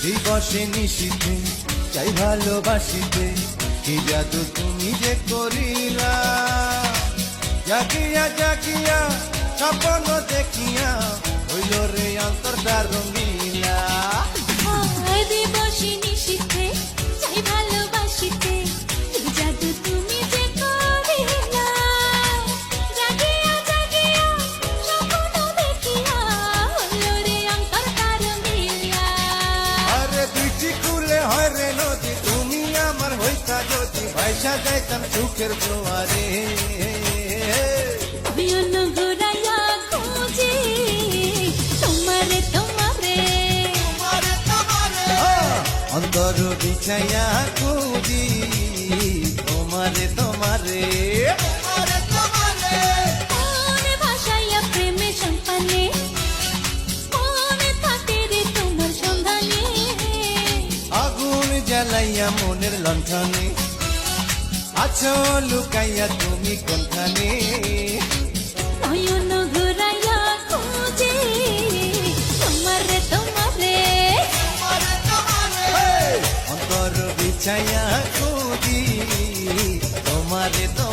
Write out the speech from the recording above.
দিবসে নিশীথে চাই ভালোবাসিতে, কি জাদু তুমি যে করিলা। জাগিয়া জাগিয়া স্বপ্ন দেখিয়া হইল রে অন্তরটা রঙিলা। দিবসে নিশীথে চাই ভালোবাসিতে, কি জাদু তুমি যে করিলা। জাগিয়া জাগিয়া স্বপ্ন দেখিয়া হইল রে অন্তরটা রঙিলা। আরে দুইটি কুলে হয় রে নদী, তুমি আমার হইতা যদি ভাইসা যাইতাম সুখের জোয়ারে। বিয়ন ঘুরাইয়া খুঁজি তোমারে তোমারে, অন্তর বিছাইয়া খুঁজি তোমারে তোমারে। মনে ভাসাইয়া প্রেমে সম্পানে, মনে থাকে রে তোমার সন্ধানে। আগুন জ্বালাইয়া মনের লণ্ঠনে, আছো লুকাইয়া তুমি কোনখানে। নয়ন ঘুরাইয়া খুঁজি তোমারে তোমারে, অন্তর বিছাইয়া খুঁজি তোমারে তোমারে।